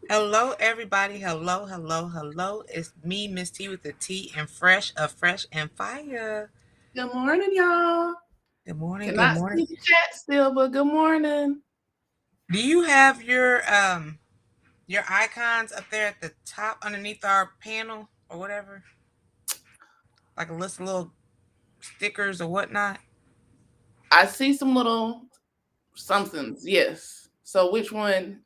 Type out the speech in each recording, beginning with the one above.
Hello, everybody. Hello, hello, hello. It's me, Miss T with the T and Fresh and Fire. Good morning, y'all. Good morning. Good Cannot morning. see the chat still, but good morning. Do you have your icons up there at the top underneath our panel or whatever? Like a list of little stickers or whatnot? I see some little somethings. Yes. So which one?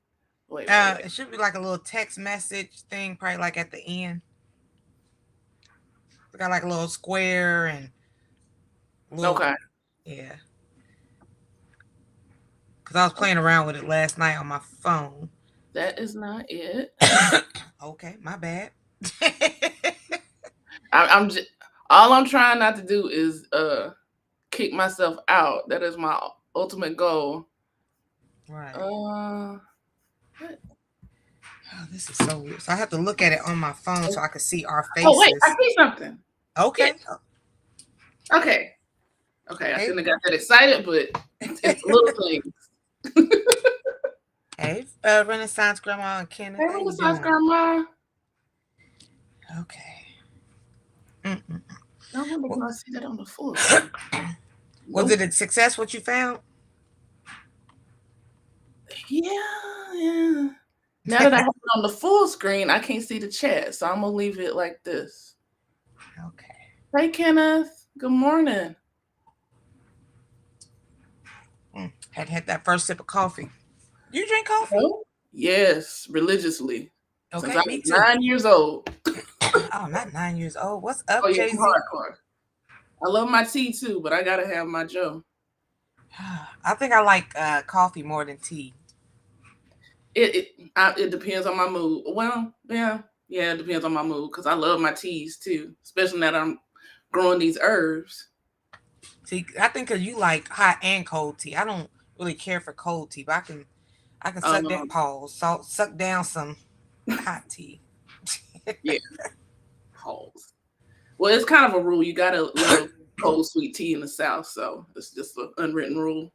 Wait. It should be like a little text message thing, probably like at the end. It's got like a little square and little Okay. yeah. Because I was playing around with it last night on my phone. That is not it. Okay, my bad. I'm just all I'm trying not to do is kick myself out. That is my ultimate goal. Right. What? Oh, this is so weird. So I have to look at it on my phone so I can see our Oh wait, I faces. see something. Okay. Yes. Okay. Okay. I Hey, shouldn't have got that excited, but it's little things. hey, Renaissance Grandma and Kenneth. Hey, How you Renaissance doing? Grandma. Okay. Mm-mm. I wonder Well, can I see that on the full screen? was Nope. it a success what you found? Yeah. Now that I have it on the full screen, I can't see the chat, so I'm gonna leave it like this. Okay. Hey, Kenneth. Good morning. Had that first sip of coffee. You drink coffee? Oh, yes, religiously since I Okay, was me too. 9 years old. Oh, I'm not 9 years old. What's Oh up, yeah, Jay I'm Z? hardcore. I love my tea too, but I gotta have my Joe. I think I like coffee more than tea. It depends on my mood. Well, yeah, it depends on my mood because I love my teas too, especially now that I'm growing these herbs. See, I think because you like hot and cold tea. I don't really care for cold tea, but I can suck that Um, pause, suck down some hot tea. yeah, pause. Well, it's kind of a rule. You gotta love cold sweet tea in the South, so it's just an unwritten rule.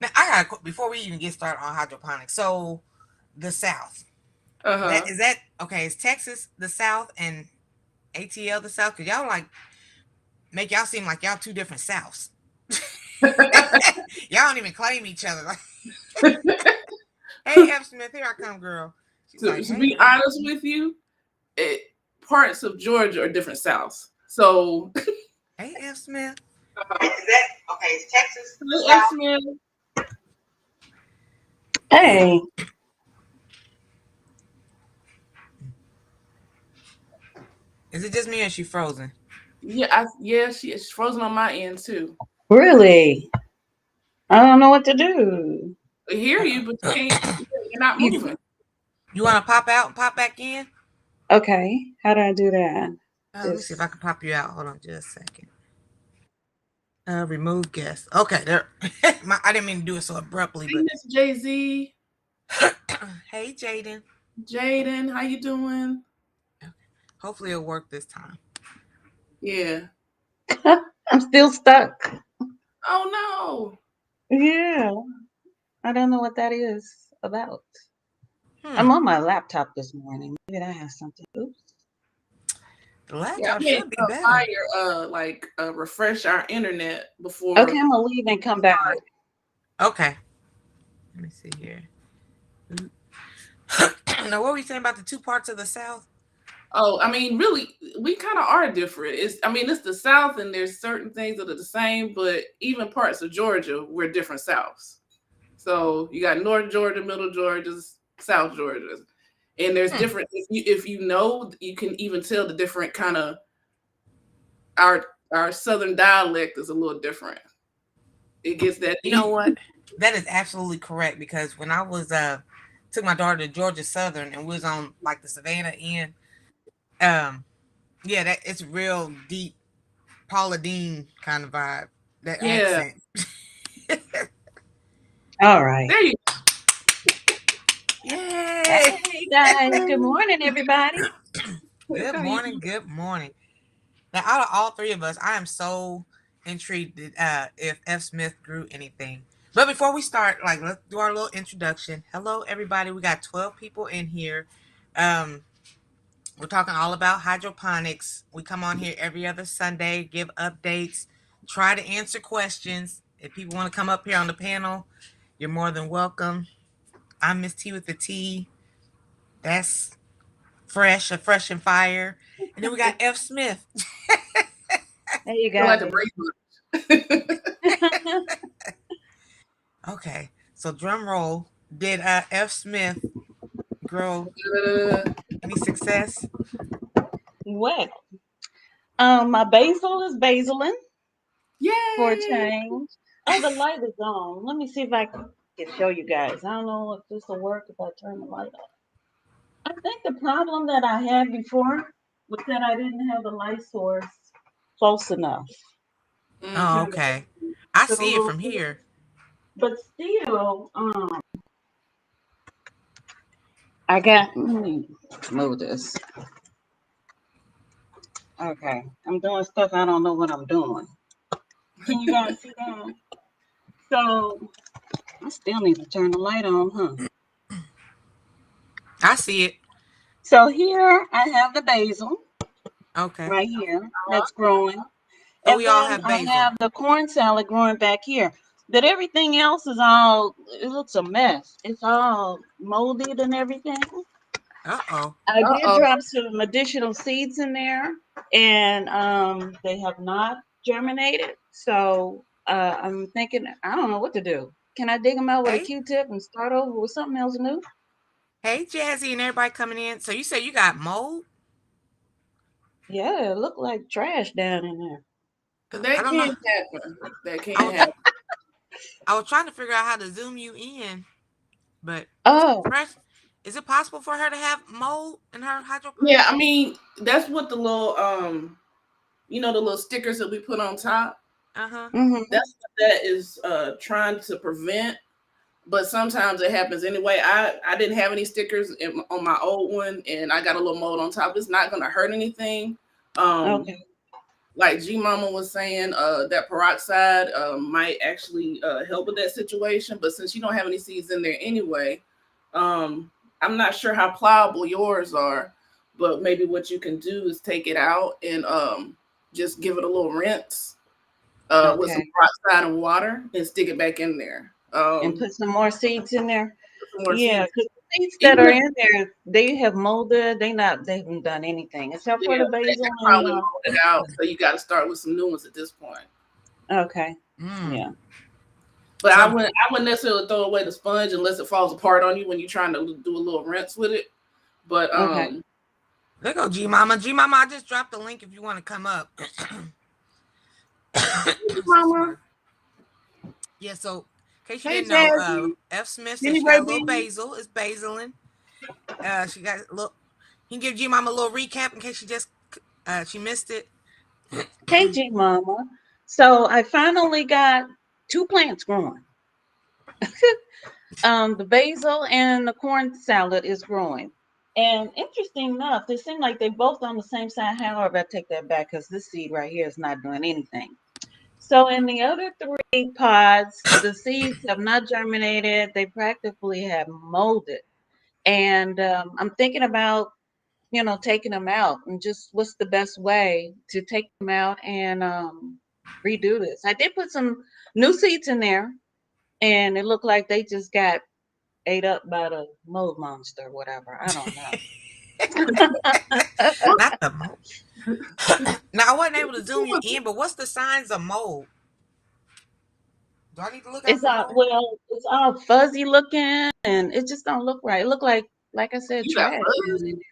Now I got before we even get started on hydroponics. So the South, Uh that huh. is that okay? Is Texas the South and ATL the South? Cause y'all like make y'all seem like y'all two different Souths. Y'all don't even claim each other. Like, hey F Smith, here I come, girl. She's like, To hey be girl. honest with you, parts of Georgia are different Souths. So, Hey F Smith. is that okay? Is Texas the Hey F South? Smith. Hey, Is it just me or is she frozen? Yeah, she's frozen on my end too. really? I don't know what to do. I hear you, but you can't. You're not You moving. You want to pop out and pop back in? okay? How do I do that? Let me see if I Just can pop you out. Hold on just a second. Remove guest. Okay, there. I didn't mean to do it so abruptly, Hey, but Miss Jay Z, hey, Jaden. Jaden, how you doing? Okay. Hopefully it'll work this time. Yeah. I'm still stuck. Oh Yeah, I don't know what that is about. Hmm. I'm on my laptop this morning. Maybe that has something. Oops. The no. Yeah, I laptop made should be better. refresh our internet Okay, before. I'm gonna leave and come back. Okay. Let me see here. Now, what were you saying about the two parts of the South? Oh, I mean, really, we kind of are different. It's the South, and there's certain things that are the same, but even parts of Georgia, we're different Souths. So you got North Georgia, Middle Georgia, South Georgia, and there's Hmm. different. If you know, you can even tell the different kind of our Southern dialect is a little different. It gets that You know deep. what? That is absolutely correct because when I was took my daughter to Georgia Southern and we was on like the Savannah end, um, yeah, that it's real deep Paula Dean kind of vibe. That Yeah, accent. All right. there you Yay! Hey guys. Good morning, everybody. go. Good How you morning. Good morning. Now, out of all three of us, I am so intrigued if F. Smith grew anything. But before we start, like, let's do our little introduction. Hello, everybody. We got 12 people in here. Um, we're talking all about hydroponics. We come on here every other Sunday, give updates, try to answer questions. If people want to come up here on the panel, you're more than welcome. I'm Miss T with the T. That's fresh, a fresh and fire. And then we got F. Smith. There you I like got to it. break. Okay, so drum roll. Did F. Smith grow any success? Well, my basil is basiling for a Yay! change. Oh, the light is on. Let me see if I can show you guys. I don't know if this will work if I turn the light off. I think the problem that I had before was that I didn't have the light source close enough Oh, to Mm-hmm. okay. I the see it little from thing. here. But still, I got. Let me move this. Okay, I'm doing stuff I don't know what I'm doing. Can you guys see that? So I still need to turn the light on, huh? I see it. So here I have the basil Okay. right here that's growing. So And we all then have I basil. have the corn salad growing back here. But everything else is all, it looks a mess. It's all molded and everything. Uh-oh. I did Uh-oh. drop some additional seeds in there and they have not germinated. So I'm thinking, I don't know what to do. Can I dig them out with a Hey, Q-tip and start over with something else new? hey, Jazzy and everybody coming in. So you said you got mold? Yeah, it looked like trash down in there. I That don't know. can't happen. That I can't was happen. I was trying to figure out how to zoom you in, but Oh, fresh. Is it possible for her to have mold in her Yeah, hydroponic? I mean, that's what the little the little stickers that we put on top. Uh-huh. mm-hmm. That's what that is trying to prevent. But sometimes it happens anyway. I didn't have any stickers on my old one, and I got a little mold on top. It's not gonna hurt anything. Um, Okay. like G Mama was saying, that peroxide might actually help with that situation. But since you don't have any seeds in there anyway, I'm not sure how pliable yours are. But maybe what you can do is take it out and just give it a little rinse with some Okay. peroxide and water and stick it back in there. And put some more seeds in there. Put some more Yeah, seeds. because the seeds that Even are if in there, they have molded. They haven't done anything except for yeah, the they basil and probably molded out, so you got to start with some new ones at this point. okay. Mm. Yeah. But So I wouldn't necessarily throw away the sponge unless it falls apart on you when you're trying to do a little rinse with it. But Okay. there go G Mama. G Mama, I just dropped the link if you want to come up. Sister Mama, Bird. Yeah, so in case you hey didn't know, Jazzy, F. Smith said Jenny she got a little baby. basil. It's basiling. She got a little. You can give G Mama a little recap in case she missed it. Hey, G Mama. So I finally got two plants growing. The basil and the corn salad is growing. And interesting enough, they seem like they're both on the same side. However, I take that back because this seed right here is not doing anything. So in the other three pods, the seeds have not germinated. They practically have molded. And I'm thinking about, taking them out and just what's the best way to take them out and redo this. I did put some new seeds in there and it looked like they just got ate up by the mold monster, whatever. I don't know. What? Not the mold. Now I wasn't able to zoom you in, but what's the signs of mold? Do I need to look out It's for all mold? well, it's all fuzzy looking and it just don't look right. It look like I said, You got trash fuzz? down in there.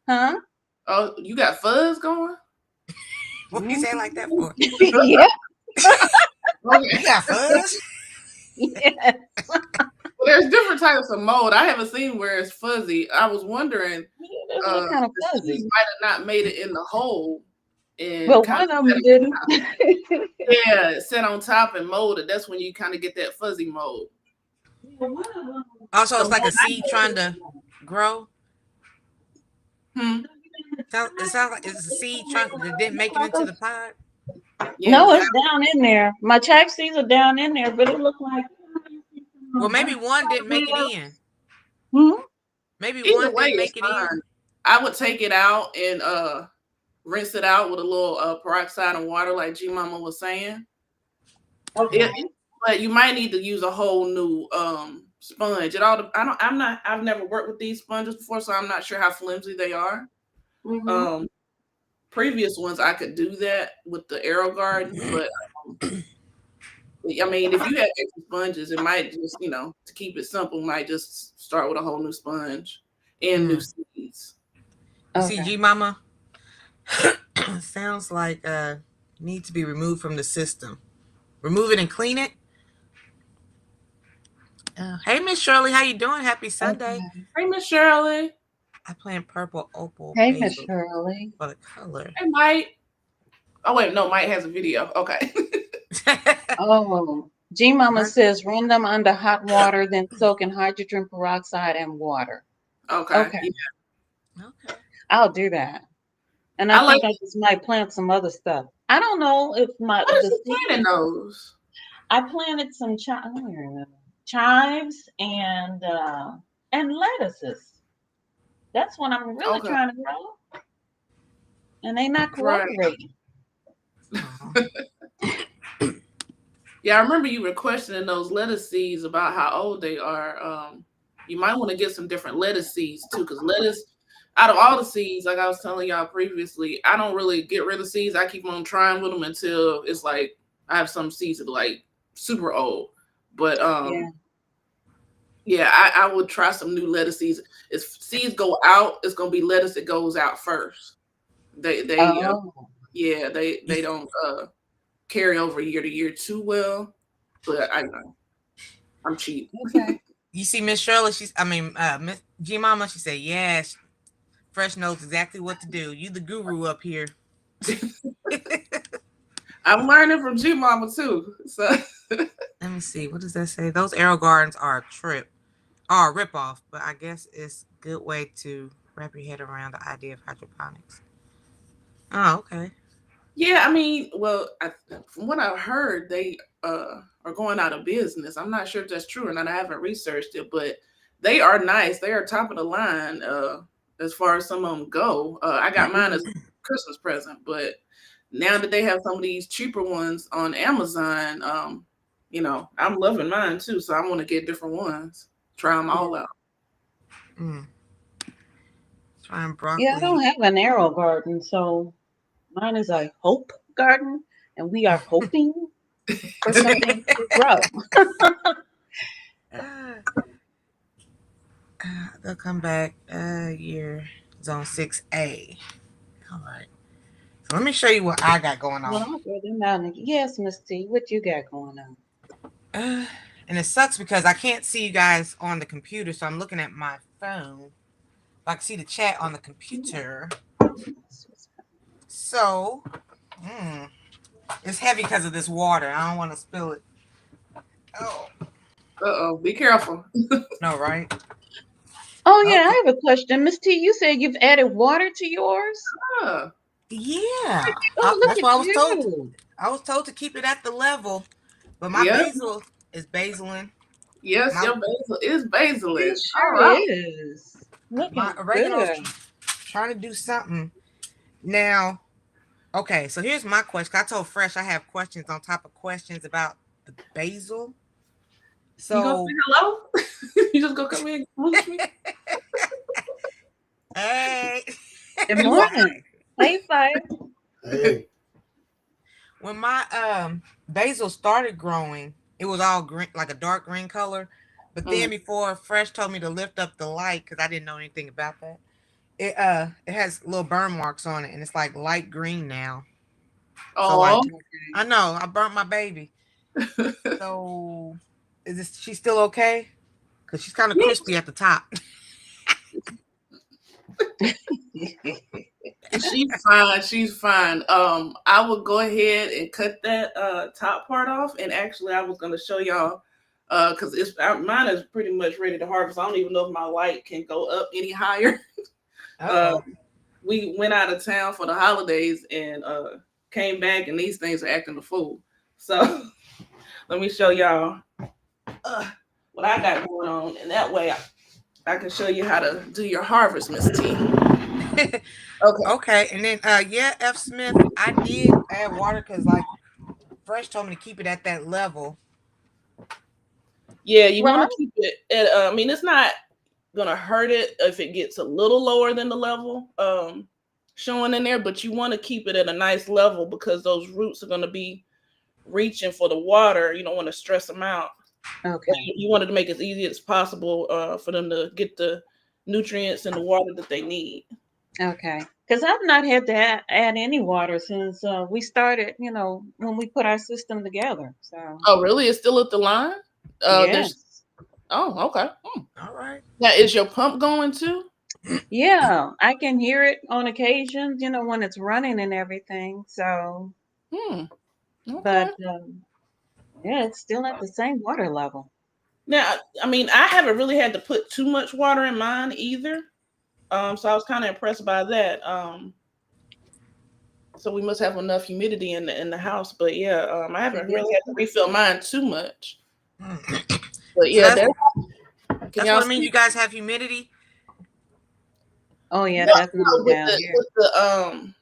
Huh? Oh, you got fuzz going? What you say like that for? Yeah. You Okay. got fuzz? Yeah. Well, there's different types of mold. I haven't seen where it's fuzzy. I was wondering, They look kind of the seeds fuzzy. might have not made it in the hole and Well, kind of one of them didn't. set on top and molded. That's when you kind of get that fuzzy mold. Yeah, one of them. Also, The it's mold like a I seed trying to grow. Hmm. It sounds like it's a seed trying that didn't make it into the pod. Yeah, No, it it's sounds down in there. My chive seeds are down in there, but it looked like Well, maybe one didn't make it in. Hmm? Maybe Either one way, didn't it's make it in. fine. I would take it out and rinse it out with a little peroxide and water, like G Mama was saying. Okay. But you might need to use a whole new sponge. I've never worked with these sponges before, so I'm not sure how flimsy they are. Mm-hmm. Previous ones I could do that with the Aero Garden, but I mean, if you have extra sponges, it might just, to keep it simple, might just start with a whole new sponge and new seeds. You see, Okay. G Mama sounds like need to be removed from the system. Remove it and clean it. Hey, Miss Shirley, how you doing? Happy Sunday. Okay. Hey, Miss Shirley. I plan purple opal Hey, Miss basil Shirley. for the color. Hey, Mike. Oh, wait, no, Mike has a video. Okay. Oh, G Mama Mark- says run them under hot water, then soak in hydrogen peroxide and water. Okay. Okay, Yeah. okay. I'll do that. And I I like. think I just might plant some other stuff. I don't know if What is the he planting seed. those? I planted some chives and lettuces. That's what I'm really Okay. trying to grow, and they not Right. cooperating. Aw. Yeah, I remember you were questioning those lettuce seeds about how old they are. You might want to get some different lettuce seeds too, because lettuce, out of all the seeds, like I was telling y'all previously, I don't really get rid of seeds. I keep on trying with them until it's like I have some seeds that are like super old. But Yeah. yeah, I would try some new lettuce seeds. If seeds go out, it's gonna be lettuce that goes out first. They Oh. yeah, they don't carry over year to year too well. But I'm cheap. Okay. You see, Miss Shirley, Miss G Mama, she said, yes, Fresh knows exactly what to do. You the guru up here. I'm learning from G Mama too. So Let me see. What does that say? Those arrow gardens are a rip off, but I guess it's a good way to wrap your head around the idea of hydroponics. Oh, okay. yeah, I mean, well, from what I've heard, they are going out of business. I'm not sure if that's true or not. I haven't researched it, but they are nice. They are top of the line as far as some of them go. I got mine as a Christmas present, but now that they have some of these cheaper ones on Amazon, I'm loving mine too. So I want to get different ones, try them all out. Mm. Trying Yeah, I don't broccoli. have an arrow garden, so mine is a hope garden, and we are hoping for something to grow. Uh, they'll come back year zone 6A. All right. So let me show you what I got going Well, on. I'll grow them out. Yes, Miss T, what you got going on? Uh, and it sucks because I can't see you guys on the computer, so I'm looking at my phone. I can see the chat on the computer. So, it's heavy because of this water. I don't want to spill it. Oh, Be careful. no, right? Oh yeah, Okay. I have a question, Miss T. You said you've added water to yours. Ah, Yeah. Oh, look That's what at I was told. you. I was told to keep it at the level, but my yep. basil is basiling. Yes, My your basil is basiling. It All sure right. is. my Looking oregano's good. trying to do something now. Okay, so here's my question. I told Fresh I have questions on top of questions about the basil. You gonna say So, hello? You just gonna come in and smooch me? hey, Good morning. Hey, Fire. Hey, when my basil started growing, it was all green, like a dark green color. But then Mm. before Fresh told me to lift up the light because I didn't know anything about that, it has little burn marks on it, and it's like light green now. So like, Oh, I know I burnt my baby. So she still okay? Cause she's kind of crispy at the top. she's fine. She's fine. I will go ahead and cut that top part off, and actually, I was gonna show y'all because mine is pretty much ready to harvest. I don't even know if my light can go up any higher. Uh-oh. We went out of town for the holidays and came back, and these things are acting a fool. So let me show y'all. what I got going on, and that way I can show you how to do your harvest, Miss T. Okay. Okay, and then yeah, F. Smith, I did add water because like Fresh told me to keep it at that level. Yeah, you Well, want to keep it at. I mean, it's not gonna hurt it if it gets a little lower than the level showing in there, but you want to keep it at a nice level because those roots are gonna be reaching for the water. You don't want to stress them out. okay. You wanted to make it as easy as possible for them to get the nutrients and the water that they need. Okay. Because I've not had to add any water since we started, when we put our system together. So, Oh, really? It's still at the line? There's. yes. Oh, okay. All right. Now, is your pump going too? Yeah, I can hear it on occasions, when it's running and everything. So, Hmm. Okay. but yeah, it's still at the same water level. Now, I mean, I haven't really had to put too much water in mine either. So I was kind of impressed by that. So we must have enough humidity in the house. But yeah, I I haven't guess. really had to refill mine too much. Mm. But So yeah, can that's y'all what I mean. see? You guys have humidity. Oh, yeah, No, definitely no, with down the here. with the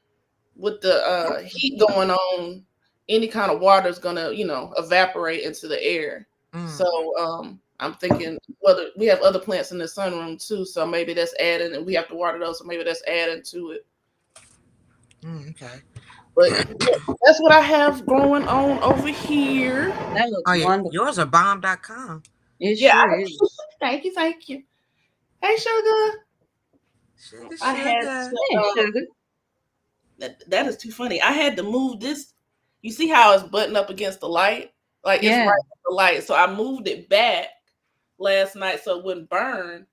with the heat going on, any kind of water is gonna evaporate into the air. Mm. So I'm thinking whether we have other plants in the sunroom too, so maybe that's adding, and we have to water those, so maybe that's adding to it. Okay. But that's what I have growing on over here. That looks Oh yeah, wonderful. yours are bomb.com. It Yeah, sure is. thank you, thank you. Hey, sugar. Sugar, I had sugar. Hey, to, sugar. that is too funny. I had to move this. You see how it's buttoned up against the light? Like it's right Yeah. at the light. So I moved it back last night so it wouldn't burn,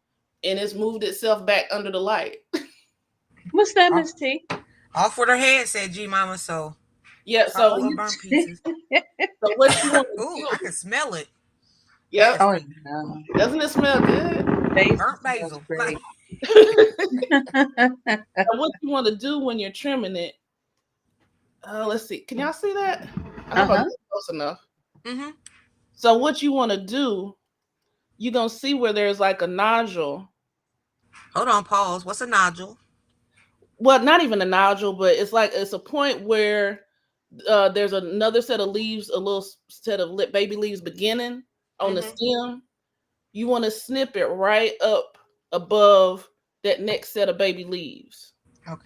and it's moved itself back under the light. What's that, Off, Miss T? off with her head, said G Mama. So Yeah. stop So pulling burnt pieces. what you want to Ooh, I do? can smell it. That Yep. is Oh, pretty yeah. Doesn't it smell good? Basil burnt smells basil. great. And what you want to do when you're trimming it? Let's see. Can y'all see that? I hope I'm Uh-huh. getting close enough. Mm-hmm. So what you want to do? You're gonna see where there's like a nodule. Hold on, pause. What's a nodule? Well, not even a nodule, but it's a point where there's another set of leaves, a little set of baby leaves beginning on the Mm-hmm. stem. You want to snip it right up above that next set of baby leaves.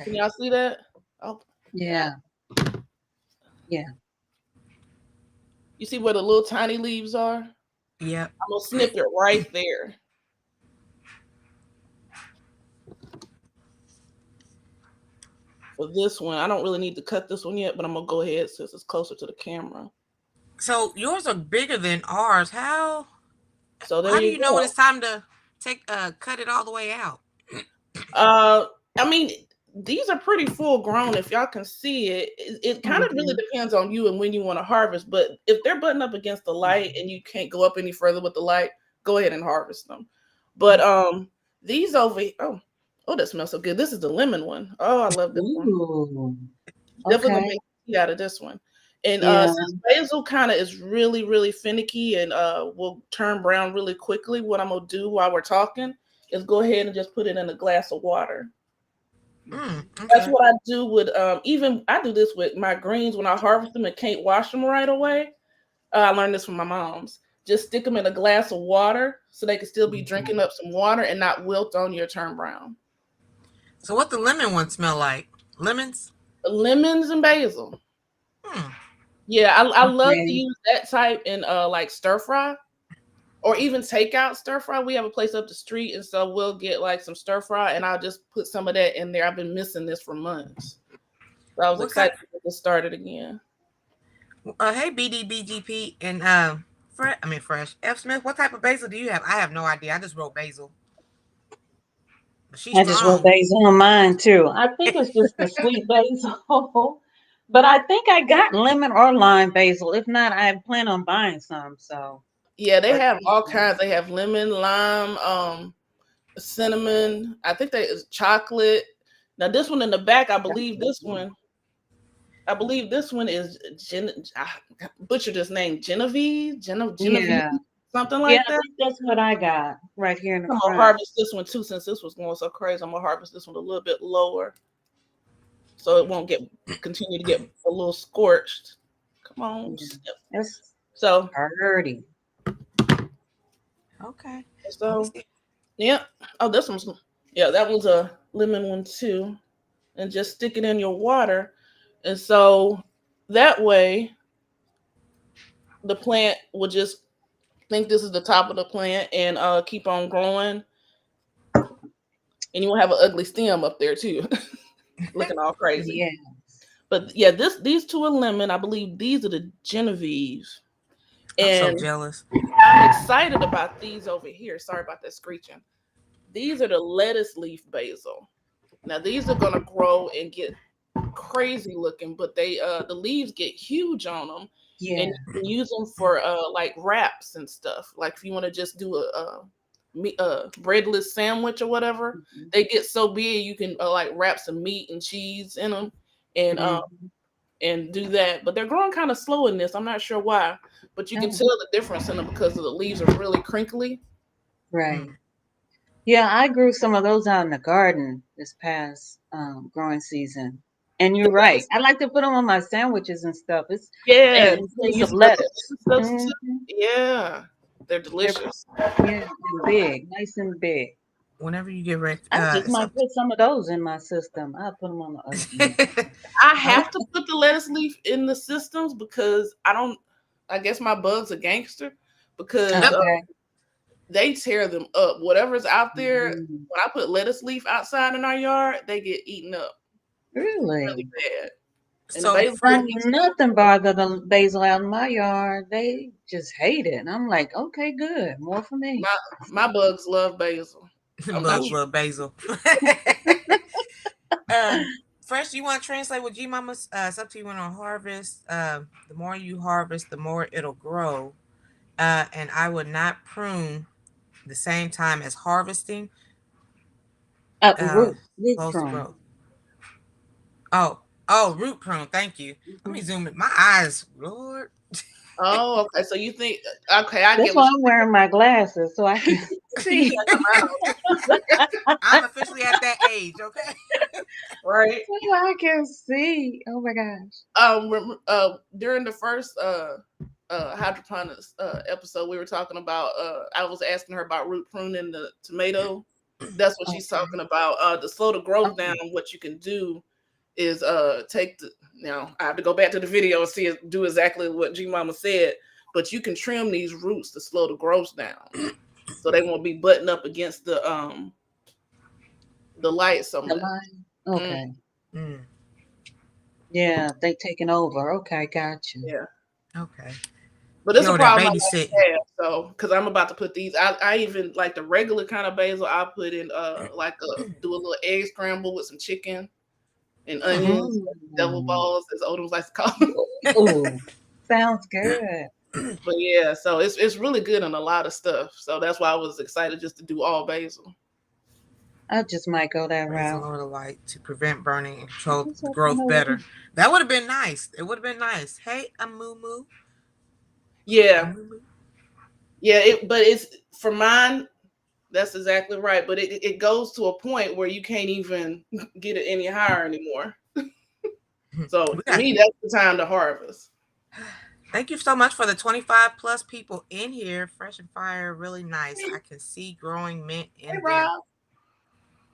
Can Okay. y'all see that? Oh, yeah. Yeah. Yeah. You see where the little tiny leaves are? I'm Yep. gonna snip it right there. For this one, I don't really need to cut this one yet, but I'm gonna go ahead since it's closer to the camera. So yours are bigger than ours. So there How do you you know when go. it's time to cut it all the way out? Uh, I mean, these are pretty full grown. If y'all can see it, it kind of really Mhm. depends on you and when you want to harvest. But if they're buttoned up against the light and you can't go up any further with the light, go ahead and harvest them. But these over oh, that smells so good. This is the lemon one. Oh, I love this one. Ooh. Definitely gonna Okay. make tea out of this one. And Yeah. since basil kind of is really, really finicky and will turn brown really quickly, what I'm gonna do while we're talking is go ahead and just put it in a glass of water. That's Okay. what I do with even I do this with my greens when I harvest them and can't wash them right away. I learned this from my mom's. Just stick them in a glass of water so they can still be drinking up some water and not wilt on your turn brown. So what the lemon one smell like? Lemons? Lemons and basil. Hmm. Yeah, I love to Okay. use that type in like stir fry or even takeout stir fry. We have a place up the street, and so we'll get like some stir fry, and I'll just put some of that in there. I've been missing this for months, so I was What kind? excited to get this started again. Hey BDBGP and Fresh F Smith. What type of basil do you have? I have no idea. I just wrote basil, but she's I just wrote strong. basil on mine too. I think it's just the sweet basil. But I think I got lemon or lime basil. If not, I plan on buying some. So, Yeah, they but have all kinds. They have lemon, lime, cinnamon. I think there is chocolate. Now this one in the back, I believe this one. I believe this one is I butchered his name, Genevieve. Genevieve. yeah. something Yeah, like I that. think that's what I got right here in the I'm gonna front. harvest this one too, since this was going so crazy. I'm gonna harvest this one a little bit lower, so it won't get continue to get a little scorched. Come on, Yeah, snip. that's So, pretty. Okay. Let me so see. yeah. Oh, this one's yeah. That was a lemon one too, and just stick it in your water, and so that way the plant will just think this is the top of the plant and keep on growing, and you won't have an ugly stem up there too, looking all crazy. Yeah. But yeah, these two are lemon. I believe these are the Genevieves, I'm so and jealous. I'm excited about these over here. Sorry about that screeching. These are the lettuce leaf basil. Now these are gonna grow and get crazy looking, but they the leaves get huge on them, and Yeah. you can use them for like wraps and stuff. Like if you want to just do a breadless sandwich or whatever, Mhm. they get so big you can like wrap some meat and cheese in them, and Mhm. do that. But they're growing kind of slow in this. I'm not sure why, but you can Oh, tell the difference in them because of the leaves are really crinkly. right. Mm. Yeah, I grew some of those out in the garden this past growing season. And The you're right. lettuce, I like to put them on my sandwiches and stuff. It's yeah, in you can place use of them as lettuce. a Hmm. substitute. Yeah, they're They're delicious. yeah, and big, nice and big. Whenever you get ready, I just it's might up. put some of those in my system. I'll put them on the other end. I I have to put the lettuce leaf in the systems because I don't. I guess my bugs are gangster because Yep. Okay. they tear them up. Whatever's out there, Mm, when I put lettuce leaf outside in our yard, they get eaten up really really? bad. And the So basil fresh. Not doesn't get so nothing bother the basil out in my yard. They just hate it. And I'm like, okay, good. More for me. my my bugs love basil. I'm not Bugs Oh, sure. love basil. Fresh, you want to translate what G Mama? It's up to you when on harvest. The more you harvest, the more it'll grow. And I would not prune the same time as harvesting. Uh, root close to prune. growth. Oh, oh, root prune. Thank you. Let me Mhm. zoom in. My eyes, Lord. Oh, okay. So you think okay? I That's get why what I'm wearing my glasses so I can you see. got your mind I'm officially at that age. Okay. on, right? So I can see. Oh my gosh. During the first hydroponics episode, we were talking about I was asking her about root pruning the tomato. That's what she's Okay. talking about. To slow the growth down, Okay. what you can do is take the now I have to go back to the video and see it do exactly what G Mama said, but you can trim these roots to slow the growth down so they won't be butting up against the light so The much. line. Mm, Okay. Mm, Yeah, they taking over. Okay, got you. yeah. okay. But it's You a over there problem I babysitting. like to have. So, because I'm about to put these, I even like the regular kind of basil. I put in like do a little egg scramble with some chicken and onions, devil Mm. balls, as Odom likes to call them. Oh, sounds good. But yeah, so it's really good on a lot of stuff. So that's why I was excited just to do all basil. I just might go that Raise and route. lower the light to prevent burning and control What's the up, growth better. Melody? That would have been nice. It would have been nice. Hey, a moo moo. A Yeah, moo moo. yeah. But it's for mine. That's exactly right. But it goes to a point where you can't even get it any higher anymore. So We to got. me, that's the time to harvest. Thank you so much for the 25 plus people in here. Fresh and fire, really nice. I can see growing mint Hey, in there. Rob.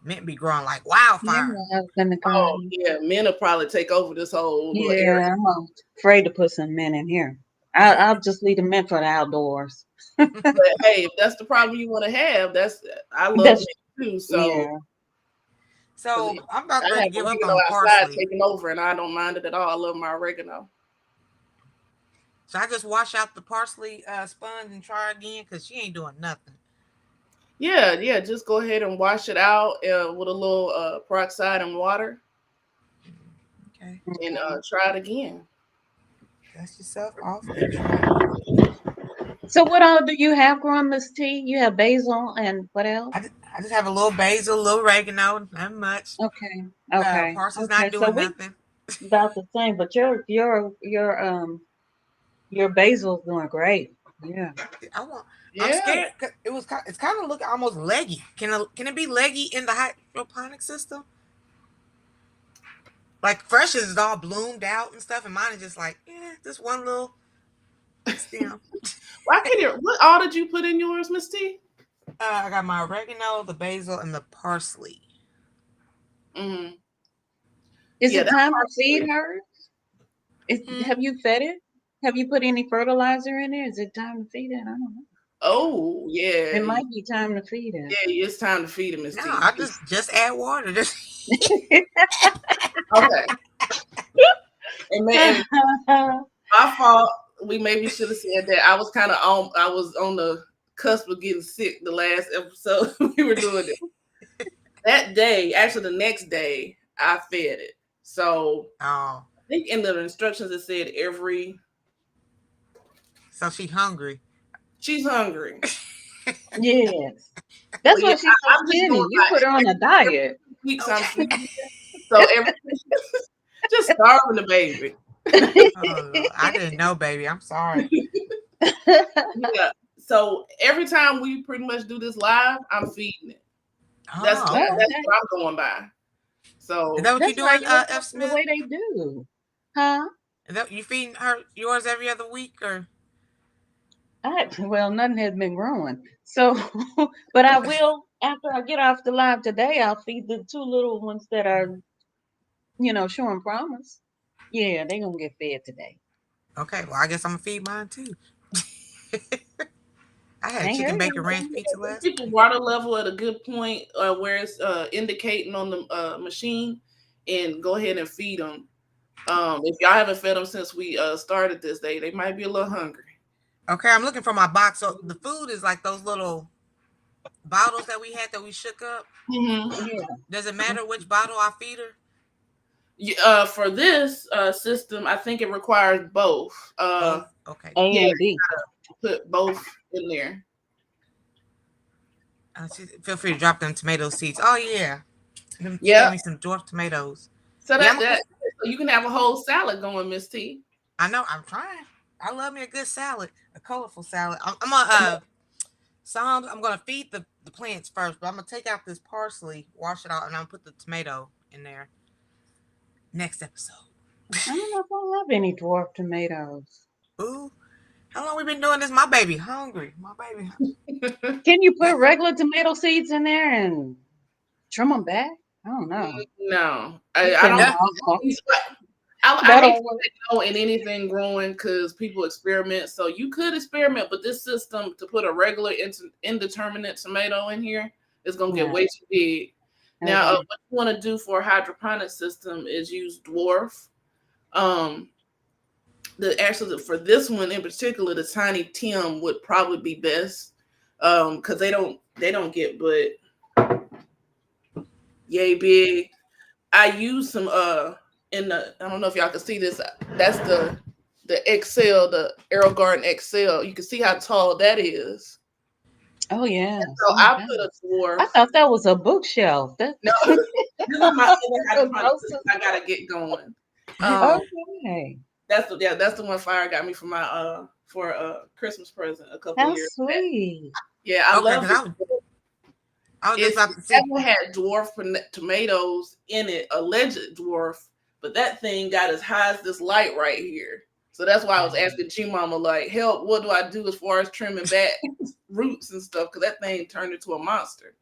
Mint be growing like Yeah, wildfire. I was in the Oh garden. yeah, men will probably take over this whole little area. Yeah, I'm afraid to put some mint in here. I'll just leave the mint for the outdoors. But hey, if that's the problem you want to have, that's I love That's men too. So yeah. because So I'm about I ready have to give up oregano on the outside parsley. taking over, and I don't mind it at all. I love my oregano. So I just wash out the parsley sponge and try again because she ain't doing nothing. Yeah, yeah. Just go ahead and wash it out with a little peroxide and water, Okay. and Okay. try it again. Dust yourself off and try it again. So what all do you have growing, Miss T? You have basil and what else? I just have a little basil, a little oregano, not much. Okay. Okay. Parsley's Okay. not So doing we nothing. about the same, but your basil's doing great. Yeah. I want I'm Yeah. scared. 'Cause it's kind of look almost leggy. Can it be leggy in the hydroponic system? Like fresh is all bloomed out and stuff, and mine is just like, just one little stem. Why can you? What all did you put in yours, Miss T? I got my oregano, the basil, and the parsley. Mm-hmm. Is Yeah, it that's time to feed parsley. her? Hmm. Have you fed it? Have you put any fertilizer in there? Is it time to feed it? I don't know. Oh It yeah, might be time to feed it. yeah. It's time to feed him, Miss No, T. I just add water. Just Okay. And my fault. We maybe should have said that. I was kind of on. I was on the cusp of getting sick the last episode we were doing it. That day, actually, the next day, I fed it. So oh, I think in the instructions it said every. so she hungry. She's hungry, Yes. That's but yeah, why she's so I'm just going skinny. You by put her on a every diet. 2 weeks. I'm Okay. feeding. So every just starving the baby. Oh Lord, I didn't know, baby. I'm sorry. Yeah. So every time we pretty much do this live, I'm feeding it. That's Oh, Oh, okay. that's okay. what I'm going by. Is that So what you That's why doing, yours F look the Smith? way they do. Huh? Is that you feeding her yours every other week or? Well, nothing has been growing. So, but I will, after I get off the live today, I'll feed the two little ones that are, showing promise. Yeah, they're going to get fed today. Okay, well, I guess I'm gonna feed mine too. I had a Ain't chicken hurt bacon ranch anything. pizza last keep the night. water level at a good point where it's indicating on the machine, and go ahead and feed them. If y'all haven't fed them since we started this day, they might be a little hungry. Okay, I'm looking for my box. So the food is like those little bottles that we had that we shook up. Mm-hmm. Yeah. Does it matter which bottle I feed her? For this system, I think it requires both. Both. Okay. A Yeah, and B. put both in there. Feel free to drop them tomato seeds. Oh yeah, she gave Yep. me some dwarf tomatoes. So Yeah, so you can have a whole salad going, Miss T. I know. I'm trying. I love me a good salad, a colorful salad. I'm gonna some. I'm gonna feed the plants first, but I'm gonna take out this parsley, wash it out, and I'm gonna put the tomato in there next episode. I don't know if I have any dwarf tomatoes. Ooh, how long we been doing this? My baby hungry. My baby. Can you put regular tomato seeds in there and trim them back? I don't know. No, I Okay. don't. I hate to That'll work. say no in anything growing because people experiment. So you could experiment, but this system to put a regular indeterminate tomato in here is gonna get Yeah. way too big. Now, Okay. what you want to do for a hydroponic system is use dwarf. Um, for this one in particular, the tiny Tim would probably be best. Because they don't get but yay big. I use some in the I don't know if y'all can see this. That's the Excel, the Aero Garden Excel. You can see how tall that is. Oh yeah. So Oh my I God. put a I dwarf. thought that was a bookshelf. That No, this is my other so hydroponic close system. to. I gotta get going. Okay. That's the one Fire got me for my for a Christmas present a couple of How years back. sweet. Yeah, I Okay, love because it. I was just It's about to see. never had dwarf tomatoes in it, alleged dwarf, but that thing got as high as this light right here. So that's why I was asking G Mama, like, help, what do I do as far as trimming back roots and stuff? Because that thing turned into a monster.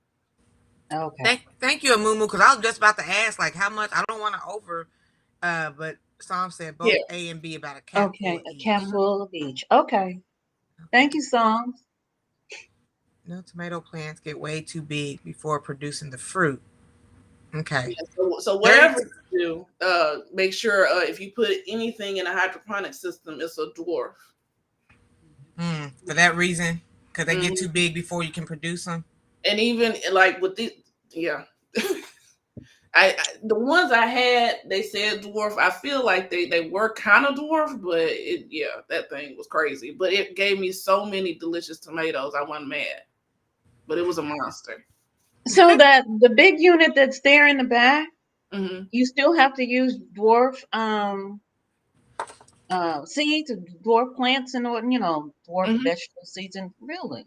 Okay. Thank you, Amumu, because I was just about to ask like how much. I don't want to over, but Psalm said Yeah. both A and B about a capful Okay. of A cap each. full of each. Okay. Thank you, Psalms. No tomato plants get way too big before producing the fruit. Okay. Yeah, so 30. whatever you do, make sure if you put anything in a hydroponic system, it's a dwarf. For that reason, because they get Mhm. too big before you can produce them. And even like with the yeah. I the ones I had, they said dwarf. I feel like they were kind of dwarf, but that thing was crazy. But it gave me so many delicious tomatoes. I wasn't mad, but it was a monster. So that the big unit that's there in the back, Hmm. you still have to use dwarf seeds, dwarf plants, and dwarf Hmm. vegetable seeds, and really.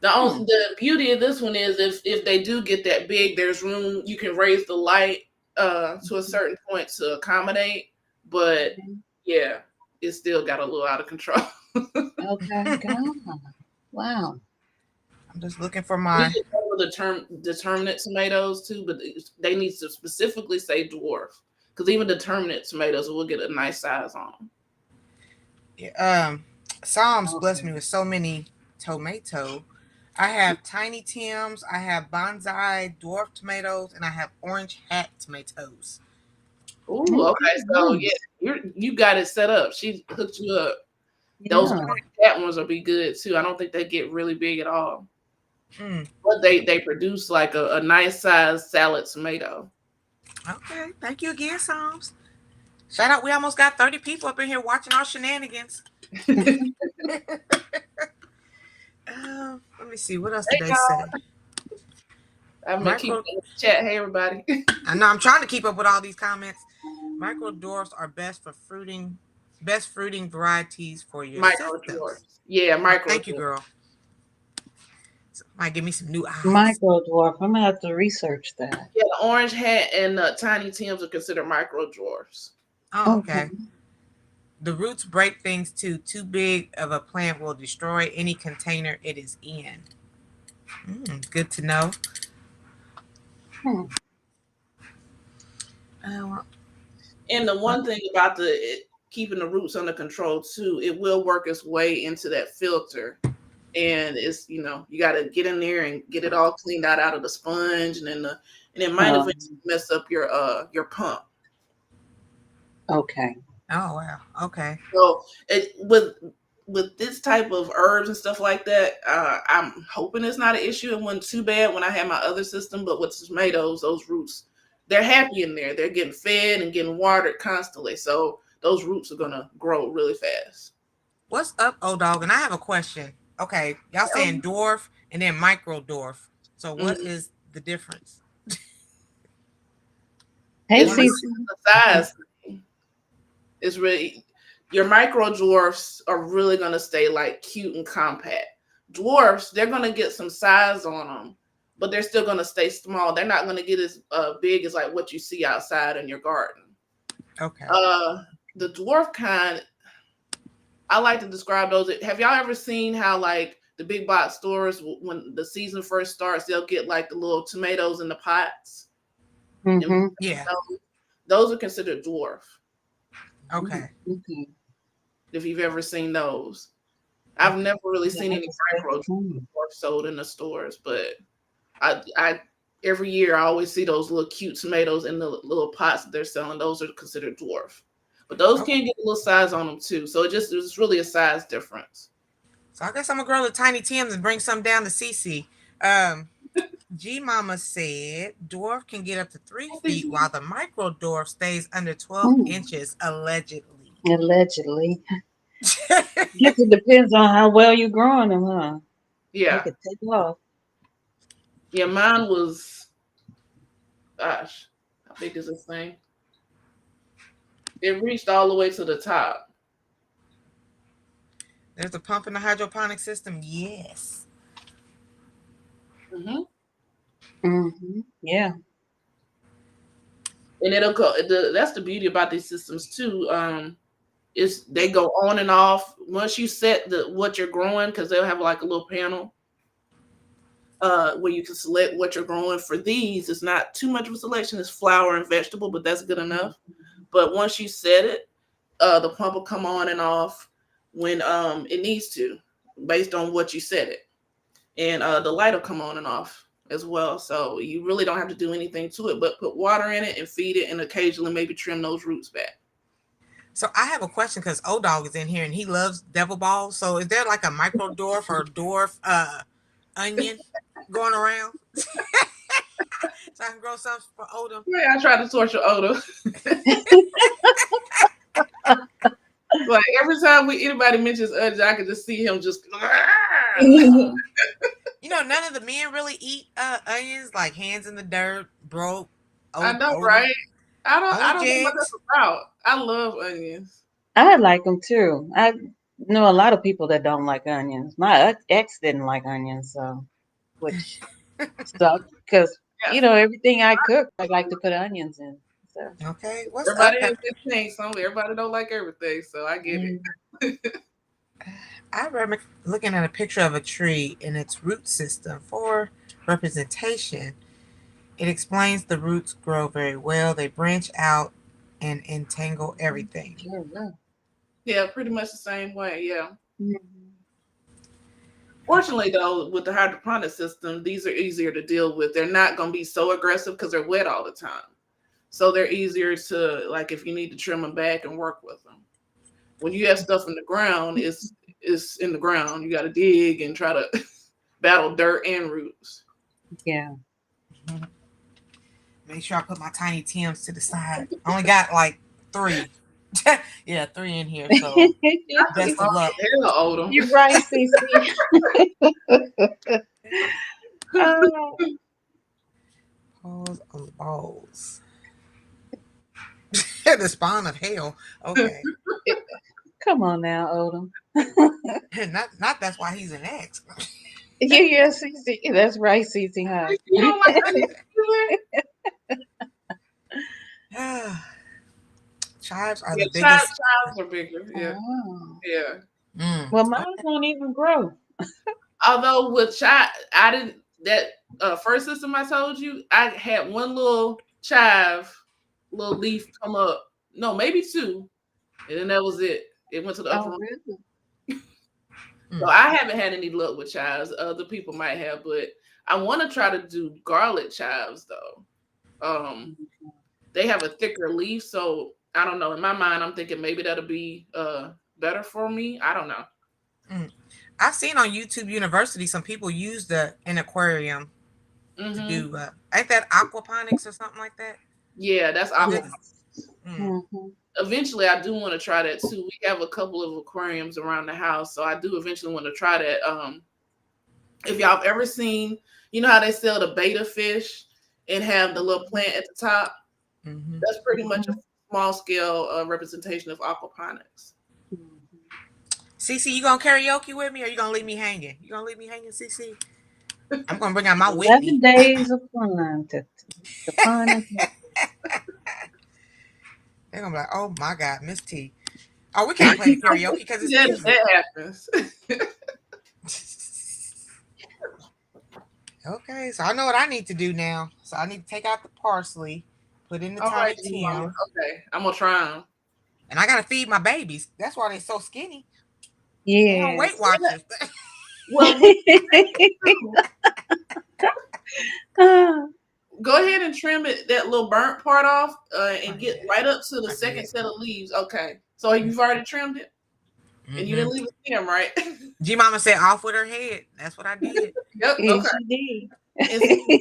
The beauty of this one is if they do get that big, there's room you can raise the light to a certain point to accommodate. But yeah, it still got a little out of control. Okay, God. Wow. I'm just looking for We my. get the term determinate tomatoes too, but they need to specifically say dwarf because even determinate tomatoes will get a nice size on them. Psalms blessed Okay. me with so many tomato. I have tiny Tims, I have bonsai dwarf tomatoes, and I have orange hat tomatoes. Ooh, Okay, okay, so nice. yeah, you got it set up. She hooked you up. Those Yeah. cat ones will be good too. I don't think they get really big at all. Mm, But they produce like a nice sized salad tomato. okay, thank you again, Psalms. Shout out, we almost got 30 people up in here watching our shenanigans. Hey Let me see, what else did they say? y'all. I'm gonna keep Micro, in the chat. Hey everybody. I know I'm trying to keep up with all these comments. Micro dwarfs are best fruiting varieties for your Micro systems. dwarfs. Yeah, Oh, micro thank you, dwarfs. girl. Might give me some new eyes. Micro dwarf. I'm gonna have to research that. Yeah, the orange hat and tiny Tims are considered micro dwarfs. Oh, Okay. okay. The roots break things too. Too big of a plant will destroy any container it is in. Good to know. Hmm. Uh, And the one thing about keeping the roots under control too, it will work its way into that filter. And it's you got to get in there and get it all cleaned out of the sponge, and then and it might eventually mess up your pump. Okay. oh wow. Okay. So with this type of herbs and stuff like that, I'm hoping it's not an issue. It wasn't too bad when I had my other system, but with tomatoes, those roots, they're happy in there. They're getting fed and getting watered constantly, so those roots are gonna grow really fast. What's up, old dog? And I have a question. Okay, y'all saying dwarf and then micro dwarf. So what Mhm. is the difference? Hey, It's One really is Cece. the size. It's really your micro dwarfs are really gonna stay like cute and compact. Dwarfs, they're gonna get some size on them, but they're still gonna stay small. They're not gonna get as big as like what you see outside in your garden. okay. The dwarf kind, I like to describe those. Have y'all ever seen how like the big box stores when the season first starts, they'll get like the little tomatoes in the pots, and Mm-hmm. Yeah. those are considered dwarf. Okay. Okay. If you've ever seen those. I've never really Yeah, seen I any just read micro the dwarf sold in the stores, but I every year I always see those little cute tomatoes in the little pots that they're selling. Those are considered dwarf, but those Okay. can get a little size on them too. So it's really a size difference. So I guess I'm gonna grow the tiny Tims and bring some down to CC. Um, G Mama said dwarf can get up to 3 feet while the micro dwarf stays under 12 Hmm. inches allegedly. Allegedly. Guess it depends on how well you're growing them, huh? They Yeah, could take off. yeah. Mine was, gosh, how big is this thing? It reached all the way to the top. There's a pump in the hydroponic system. Yes. Hmm. Mm-hmm. Yeah. And it'll go. That's the beauty about these systems too. Is they go on and off once you set the what you're growing, because they'll have like a little panel where you can select what you're growing. For these, it's not too much of a selection. It's flower and vegetable, but that's good enough. But once you set it, the pump will come on and off when it needs to, based on what you set it, and the light will come on and off as well. So you really don't have to do anything to it, but put water in it and feed it, and occasionally maybe trim those roots back. So I have a question because O Dog is in here and he loves devil balls. So is there like a micro dwarf or dwarf onion going around? So I can grow something for Odom. Yeah, I try to torture Oda. Like every time anybody mentions onions, I can just see him just. You know, none of the men really eat onions, like hands in the dirt, broke, I know, Odom. right? I Only don't know what Jags. that's about. I love onions. I like them too. know a lot of people that don't like onions. My ex didn't like onions, so which sucked because Yeah. everything I cook, I like to put onions in. So, Okay, what's up, Everybody has Pepper? their thing. Some everybody don't like everything, so I get mm, it. I remember looking at a picture of a tree and its root system for representation. It explains the roots grow very well. They branch out and entangle everything. sure will. Yeah, pretty much the same way. Yeah. Mhm. Fortunately, though, with the hydroponic system, these are easier to deal with. They're not going to be so aggressive because they're wet all the time. So they're easier to, like, if you need to trim them back and work with them. When you have stuff in the ground, it's in the ground. You got to dig and try to battle dirt and roots. Yeah. Mhm. Make sure I put my tiny Tims to the side. I only got like three. Yeah, three in here. So Not the best of small luck. hell, Odom. You're right, Cece. Oh, Pause on the balls. The spawn of hell. Okay. come on now, Odom. Not that's why he's an ex. Yeah, Cece. That's right, Cece. Huh? You don't like onions either? Chives are Yeah, the biggest. chives are bigger. Yeah, Oh. yeah. Mm, Well, mine okay. won't even grow. Although with chive, I didn't that first system I told you, I had one little chive, little leaf come up. No, maybe two, and then that was it. It went to the upper Oh, room. really? So Mm. I haven't had any luck with chives. Other people might have, but I want to try to do garlic chives though. Um, they have a thicker leaf, so I don't know. In my mind, I'm thinking maybe that'll be better for me. I don't know. Mm. I've seen on YouTube University some people use the an aquarium to Hmm. do. Ain't that aquaponics or something like that? Yeah, that's Is it? aqua. Yes. Mm, Hmm. Eventually, I do want to try that too. We have a couple of aquariums around the house, so I do eventually want to try that. If y'all have ever seen, you know how they sell the betta fish and have the little plant at the top? hmm That's pretty much a small scale representation of aquaponics. CC, you gonna karaoke with me, or you gonna leave me hanging? You gonna leave me hanging, CC? I'm gonna bring out my 11 Whitney. days of fun to fun and They're gonna be like, "Oh my God, Miss T." Oh, we can't play the karaoke because it's Yeah, music. that happens. Okay, so I know what I need to do now. So I need to take out the parsley, put in the All right, tiny G Mama. Tim, Okay, I'm gonna try them. and I gotta feed my babies. That's why they're so skinny. They on Weight yes. Watchers. Well, with too, Ah, go ahead and trim it that little burnt part off, Oh and get yeah, right up to the I second did. set of leaves. Okay, so you've already trimmed it, and you Mm-hmm. didn't leave a stem, right? G Mama said off with her head. That's what I did. Yep. yes, Okay. she And see,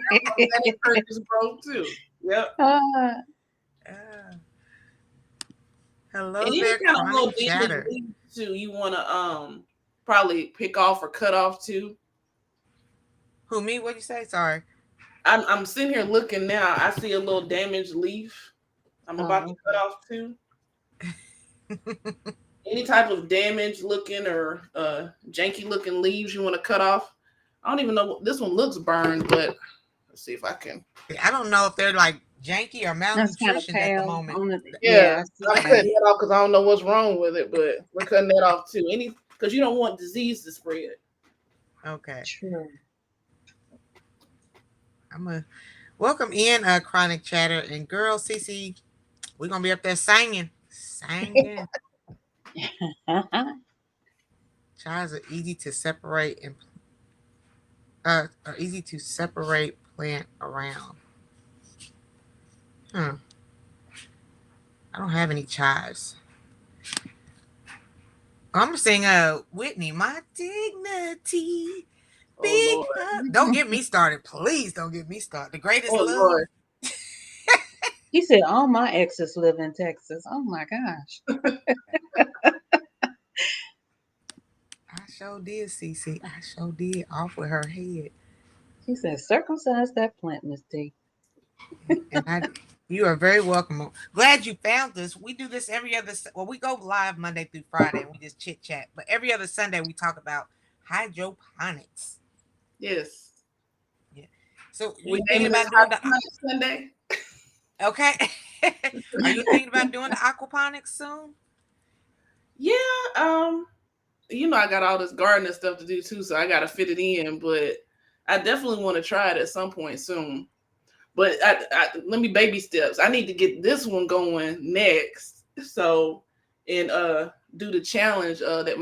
that did. encourages growth too. Yep. Ah, Uh, And hello any there, kind of little chronic damaged chatter. leaves too, you want to probably pick off or cut off too. Who me? What'd you say? Sorry. I'm sitting here looking now. I see a little damaged leaf. I'm about to oh, cut off too. Any type of damaged looking or janky looking leaves you want to cut off. I don't even know. This one looks burned, but let's see if I can. I don't know if they're like janky or that's kind of malnutritioned at the pale moment. on the. Yeah, Yeah, I see I'm that. cutting that off because I don't know what's wrong with it, but we're cutting that off too. Any because you don't want disease to spread. Okay. True. I'm gonna welcome in chronic chatter and girl CC. We're gonna be up there singing. Singing. Chives are easy to separate plant around. Hmm. I don't have any chives. I'm gonna sing Whitney, my dignity. Oh Big Lord. don't get me started. Please don't get me started. The greatest Oh love. Lord. He said all my exes live in Texas. Oh my gosh. I sure did, CC. I sure did. Off with her head. She said circumcise that plant, Miss T. And I did. You are very welcome. Glad you found this. We do this every other. Well, we go live Monday through Friday, and we just chit chat. But every other Sunday, we talk about hydroponics. Yes. Yeah. So We you thinking naming this about doing the? Hydroponics Sunday. Okay. Are you thinking about doing the aquaponics soon? Yeah. I got all this gardening stuff to do too, so I got to fit it in. But I definitely want to try it at some point soon. But let me baby steps. I need to get this one going next. So, and do the challenge that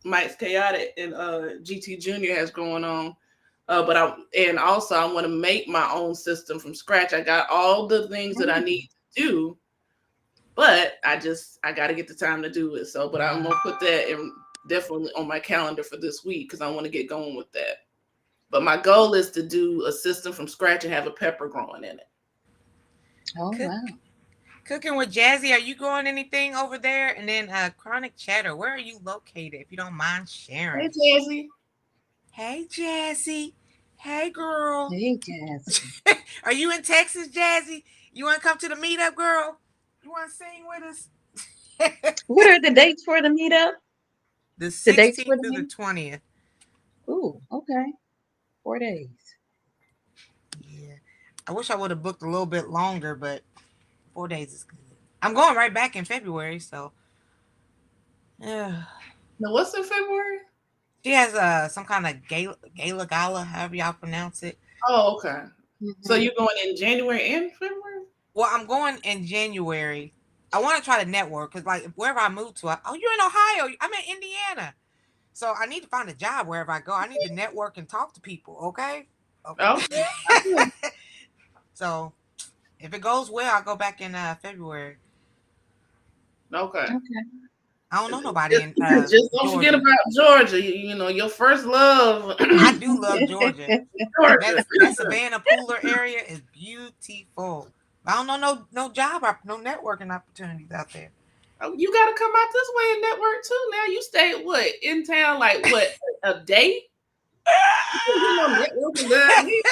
Mike's Chaotic and GT Junior has going on. And also I want to make my own system from scratch. I got all the things that I need to do, but I got to get the time to do it. So, but I'm gonna put that in definitely on my calendar for this week because I want to get going with that. But my goal is to do a system from scratch and have a pepper growing in it. Oh, Cook, wow. cooking with Jazzy. Are you growing anything over there? And then chronic chatter. Where are you located? If you don't mind Hey, sharing. Jazzy. Hey, Jazzy. Hey, girl. Hey, Jazzy. Are you in Texas, Jazzy? You want to come to the meetup, girl? You want to sing with us? What are the dates for the meetup? The The dates for 16th the through the meetup? 20th. Ooh, okay. 4 days. Yeah. I wish I would have booked a little bit longer, but 4 days is good. I'm going right back in February, so yeah. Now, what's in February? She has some kind of gala, however y'all pronounce it. Oh, okay. So Mm-hmm. you're going in January and February? Well, I'm going in January. I want to try to network because, like, wherever I move to, oh, you're in Ohio. I'm in Indiana, so I need to find a job wherever I go. I need to network and talk to people. Okay. Okay. Okay. Okay. So if it goes well, I'll go back in February. Okay. Okay. I don't know nobody in Just don't forget Georgia. about Georgia. Your first love. I do love Georgia. Georgia. That Savannah Pooler area is beautiful. I don't know no job no networking opportunities out there. Oh, you got to come out this way and network too. Now you stay what in town? Like what a day? You know, networking down here.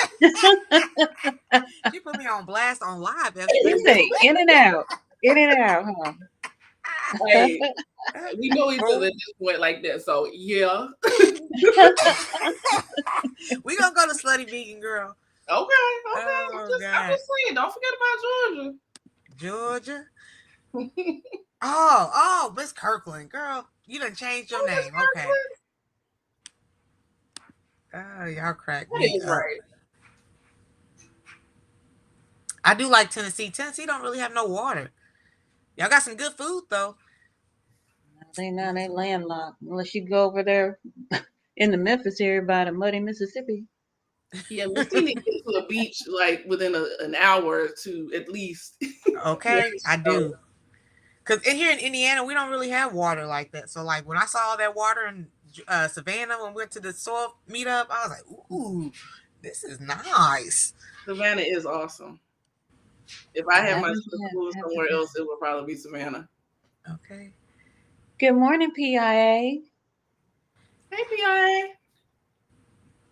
She put me on blast on live You every say in and out. In and out, huh? Hey, we know each other at this point like that. So yeah. We gonna go to Slutty Vegan Girl. Okay. Okay. Oh I'm God, just saying. Don't forget about Georgia. Georgia. Oh, Miss Kirkland, girl, you done changed your Oh, Miss name. Okay. Kirkland. Oh, y'all crack That me is up. right. I do like Tennessee. Tennessee don't really have no water. Y'all got some good food though. They landlocked. Unless you go over there in the Memphis area by the muddy Mississippi. Yeah, we still need to get to a beach like within an hour or two at least. Okay, I do. Cause in here in Indiana, we don't really have water like that. So like when I saw all that water in Savannah when we went to the soil meetup, I was like, ooh, this is nice. Savannah is awesome. If I I had my haven't son been. moved Haven't somewhere else, been. it would probably be Savannah. Okay. Good morning, PIA. Hey, PIA.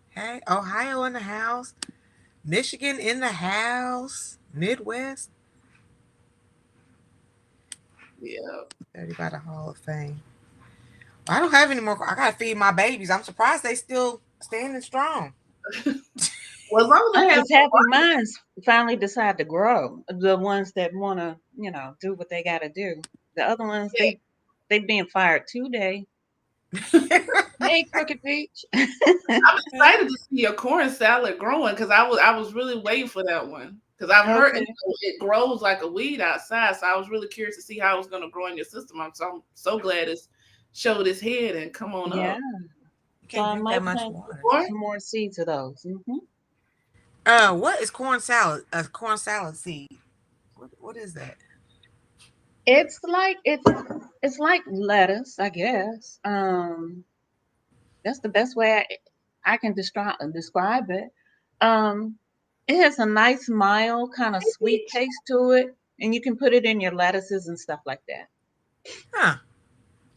Hey, Ohio in the house, Michigan in the house, Midwest. Yeah. 30 by the Hall of Fame. I don't have any more. I gotta feed my babies. I'm surprised they still standing strong. Well, as long as I'm they have just happy mine's finally decide to grow. The ones that want to, do what they got to do. The other ones, yeah. they being fired today. Hey, Crooked Peach. I'm excited to see your corn salad growing because I was really waiting for that one because I've heard Okay. it grows like a weed outside, so I was really curious to see how it's going to grow in your system. I'm so glad it's showed its head and come on Yeah. up. You So can't I drink that might much plant water. Corn? some more seeds of those. What is corn salad? A corn salad seed. What is that? It's like it's like lettuce, I guess. That's the best way I can describe it. Um, it has a nice, mild, kind of Hey, sweet Peach. taste to it, and you can put it in your lettuces and stuff like that. Huh?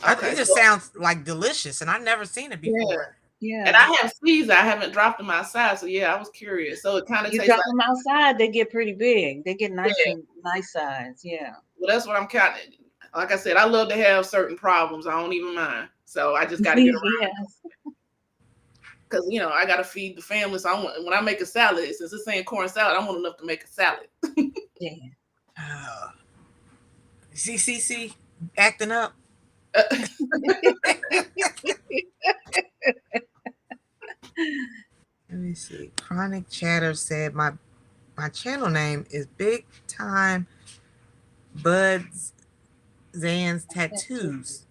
It Okay, just so sounds like delicious, and I've never seen it yeah, before. Yeah. And I have seeds I haven't dropped them outside. So yeah, I was curious. So it kind of You tastes drop like them outside, they get pretty big. They get nice yeah. and nice size. Yeah. Well, that's what I'm counting. Like I said, I love to have certain problems. I don't even mind. So I just got to get around Yes. because I got to feed the family. So when I make a salad, since it's saying corn salad, I want enough to make a salad. Yeah. Uh, CCC acting up. Let me see. Chronic Chatter said my channel name is Big Time Buds Zan's Tattoos.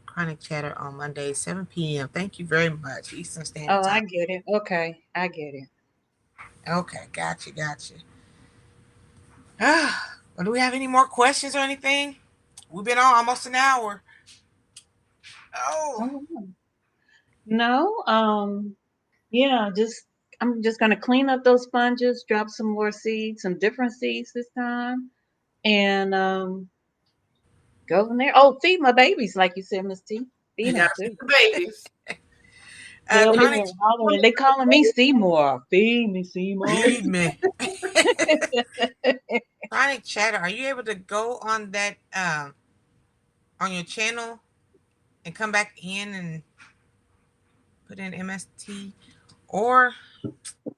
Chronic Chatter on Monday, 7 p.m. Thank you very much. Eastern Standard Oh, I Time. get it. Okay, I get it. Okay, gotcha, gotcha. Well, do we have any more questions or anything? We've been on almost an hour. Oh, Oh, no. Yeah, I'm just gonna clean up those sponges, drop some more seeds, some different seeds this time, and go from there. Oh, feed my babies, like you said, Miss T. You Feed got them to feed too. the babies. They over Chronic, there hollering. They calling me Seymour. Feed me, Seymour. feed me. Chronic Chatter, are you able to go on that on your channel and come back in and put in MST or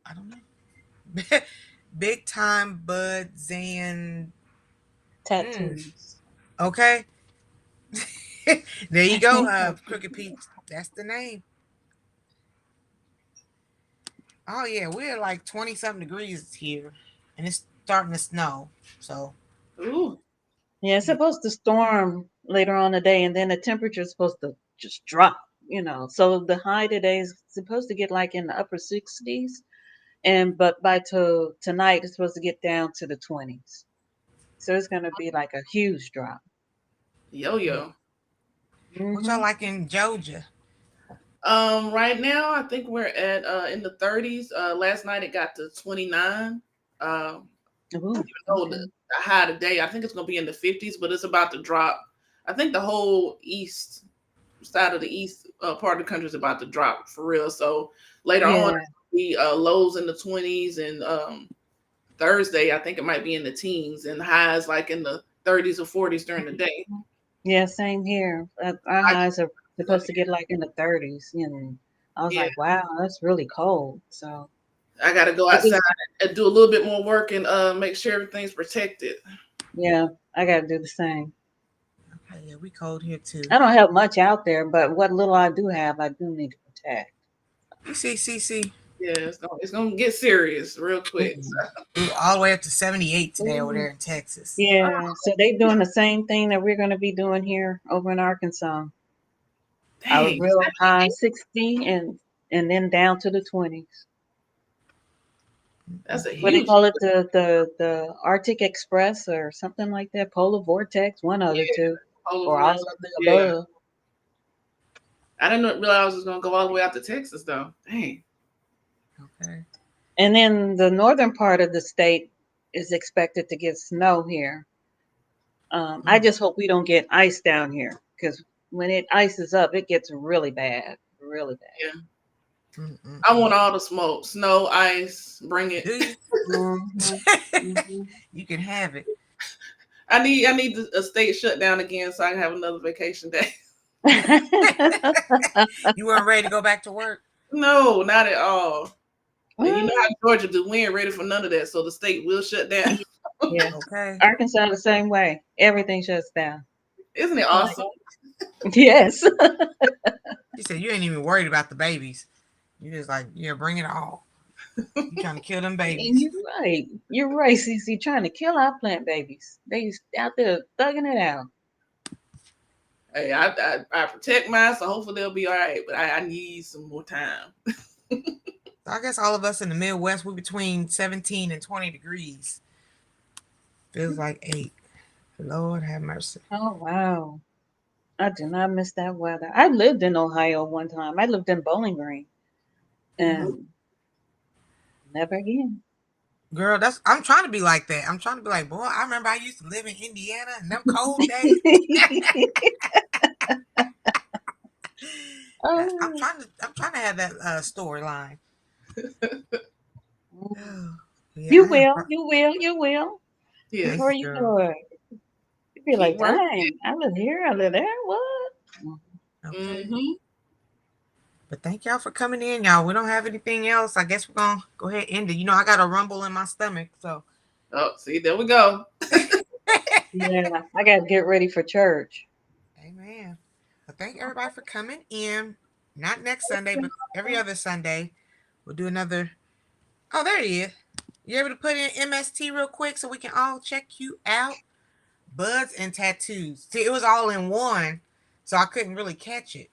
I don't know. Big Time Bud Zan. Tattoos. Okay. There you go, Crooked Pete. That's the name. Oh yeah, we're like 20 something degrees here. And it's starting to snow. So Ooh, Yeah, it's supposed to storm later on today, and then the temperature is supposed to just drop. So the high today is supposed to get like in the upper 60s, and but by tonight it's supposed to get down to the 20s. So it's gonna be like a huge drop. yo. what y'all Hmm. like in Georgia? Right now I think we're at in the 30s. Last night it got to 29. Ooh, Know okay. the high today. I think it's gonna be in the 50s, but it's about to drop. I think the whole east side of the east part of the country is about to drop for real. So later on, Yeah, the lows in the 20s, and Thursday I think it might be in the teens, and highs like in the 30s or 40s during the day. yeah, same here. Our I, highs are supposed to get like in the 30s. I was yeah, like, wow, that's really cold. So I got to go I outside just, and do a little bit more work and make sure everything's protected. yeah, I got to do the same. Okay, yeah, we cold here too. I don't have much out there, but what little I do have, I do need to protect. You see CC Yeah, it's gonna get serious real quick. all the way up to 78 today over Mhm. there in Texas. Yeah, so they doing the same thing that we're going to be doing here over in Arkansas. Our Dang, real high 60 and then down to the 20s. that's a What they huge call it, the Arctic Express or something like that, polar vortex, one of yeah, the two, polar or all vortex. of the Yeah, above. I didn't realize it was gonna go all the way out to Texas though. Dang. Okay. And then the northern part of the state is expected to get snow here. I Mm, just hope we don't get ice down here because when it ices up, it gets really bad, really Yeah, mm, mm, I mm. want all the smoke, snow, ice, bring it. Do you? bad. Hmm. You can have it. I need a state shut down again so I can have another vacation day. You weren't ready to go back to work. No, not at all. And you know Well, how Georgia do, we ain't ready for none of that. So the state will shut down. yeah, Okay. Arkansas the same way. Everything shuts down. Isn't it I'm like, awesome? yes. She said you ain't even worried about the babies. You just like, yeah, bring it all. You trying to kill them And babies. you're right. You're right, Cece. Trying to kill our plant babies. They out there thugging it out. Hey, I protect mine, so hopefully they'll be all right. But I need some more time. So I guess all of us in the Midwest, we're between 17 and 20 degrees. Feels like 8. Lord have mercy. Oh wow. I do not miss that weather. I lived in Ohio one time. I lived in Bowling Green Mm. and never again. Girl, I'm trying to be like that. I'm trying to be like, boy, I remember I used to live in Indiana and them cold days. I'm Oh, trying to have that storyline. mm. Oh, yeah, You I am. will, you will, you will. Thank Before you, Yes. you girl. know it, you'll be Keep like, working. dang, I live here, I live there. What? Mm. Okay. Mm-hmm. But thank y'all for coming in, y'all. We don't have anything else. I guess we're gonna go ahead and end it. I got a rumble in my stomach, so Oh, see, there we go. Yeah, I got to get ready for church. amen. Well, thank everybody for coming in. Not next Sunday, but every other Sunday. We'll do another. Oh, there he is. You able to put in MST real quick so we can all check you out? Buds and tattoos. See, it was all in one, so I couldn't really catch it.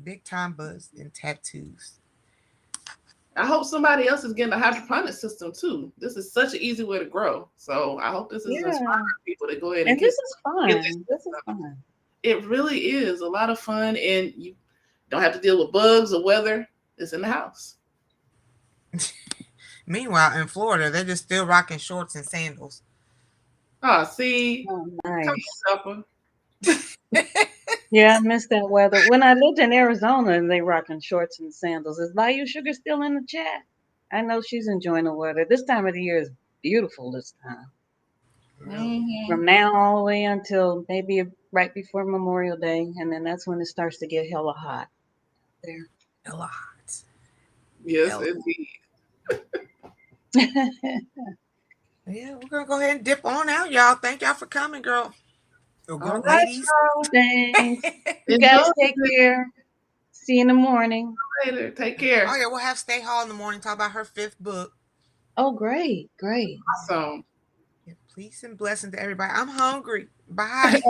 Big time buds and tattoos. I hope somebody else is getting a hydroponic system too. This is such an easy way to grow. So I hope this is inspiring Yeah, people to go ahead and and this get is this fun. This is system. fun. It really is a lot of fun, and you don't have to deal with bugs or weather. It's in the house. Meanwhile, in Florida, they're just still rocking shorts and sandals. Ah, see, Oh, come nice. on, Yeah, I miss that weather. When I lived in Arizona and they rocking shorts and sandals. Is Bayou Sugar still in the chat? I know she's enjoying the weather. This time of the year is beautiful this time. Really, Mm-hmm. From now all the way until maybe right before Memorial Day, and then that's when it starts to get hella hot there. a lot. Yes, Hell, indeed. yeah, we're gonna go ahead and dip on out, y'all. Thank y'all for coming, girl. Oh, All girl, right, ladies. y'all. Thanks. You Enjoy guys take care. See you in the morning. later. Take Oh care. yeah, we'll have Stay Hall in the morning. Talk about her fifth book. Oh, great, great. Awesome. Yeah, peace and blessing to everybody. I'm hungry. Bye.